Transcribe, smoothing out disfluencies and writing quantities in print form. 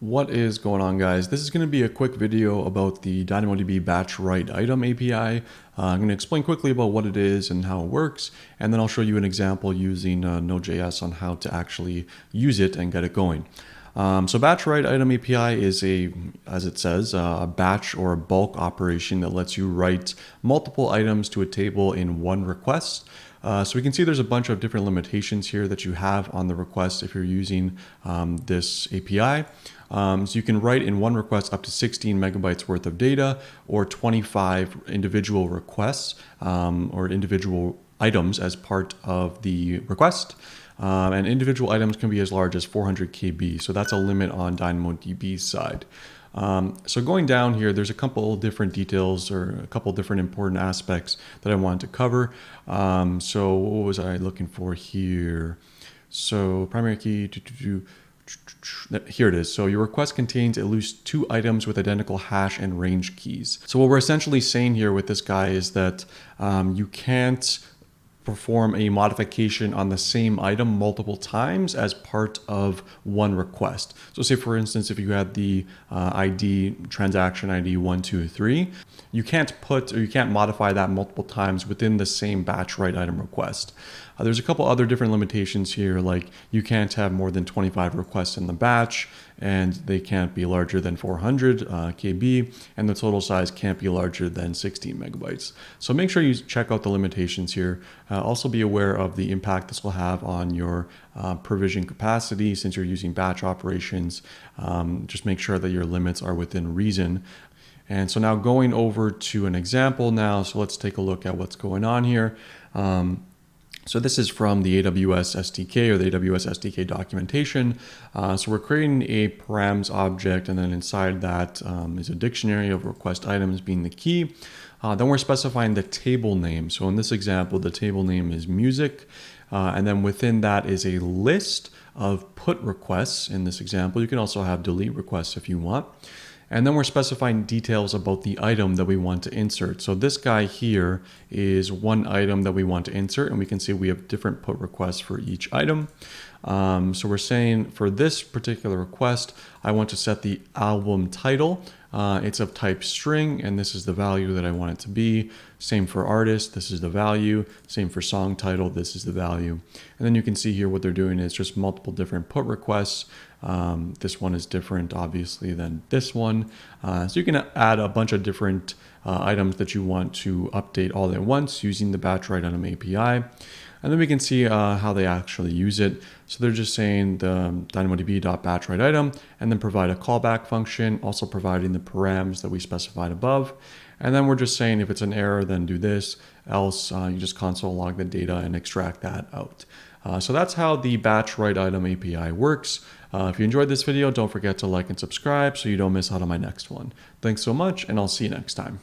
What is going on, guys? This is going to be a quick video about the DynamoDB BatchWriteItem API. I'm going to explain quickly about what it is and how it works, and then I'll show you an example using NodeJS on how to actually use it and get it going. So BatchWriteItem API is as it says, a batch or a bulk operation that lets you write multiple items to a table in one request. So we can see there's a bunch of different limitations here that you have on the request if you're using this API. So you can write in one request up to 16 megabytes worth of data or 25 individual requests or individual items as part of the request. And individual items can be as large as 400 KB. So that's a limit on DynamoDB's side. So going down here, there's a couple different details or a couple different important aspects that I wanted to cover. So what was I looking for here? So primary key, here it is. So your request contains at least 2 items with identical hash and range keys. So what we're essentially saying here with this guy is that you can't perform a modification on the same item multiple times as part of one request. So say for instance, if you had the transaction ID 123, you can't modify that multiple times within the same batch write item request. There's a couple other different limitations here, like you can't have more than 25 requests in the batch, and they can't be larger than 400 KB, and the total size can't be larger than 16 megabytes. So make sure you check out the limitations here. Also be aware of the impact this will have on your provision capacity since you're using batch operations. Just make sure that your limits are within reason. And so now going over to an example now, so let's take a look at what's going on here. So this is from the AWS SDK or the AWS SDK documentation. So we're creating a params object, and then inside that is a dictionary of request items being the key. Then we're specifying the table name. So in this example, the table name is music. And then within that is a list of put requests. In this example, you can also have delete requests if you want. And then we're specifying details about the item that we want to insert. So this guy here is one item that we want to insert, and we can see we have different put requests for each item. So we're saying for this particular request, I want to set the album title. It's of type string, and this is the value that I want it to be. Same for artist, this is the value. Same for song title, this is the value. And then you can see here what they're doing is just multiple different put requests. This one is different, obviously, than this one. So you can add a bunch of different items that you want to update all at once using the BatchWriteItem API. And then we can see how they actually use it. So they're just saying the DynamoDB.BatchWriteItem and then provide a callback function, also providing the params that we specified above. And then we're just saying if it's an error, then do this, else you just console log the data and extract that out. So that's how the BatchWriteItem API works. If you enjoyed this video, don't forget to like and subscribe so you don't miss out on my next one. Thanks so much, and I'll see you next time.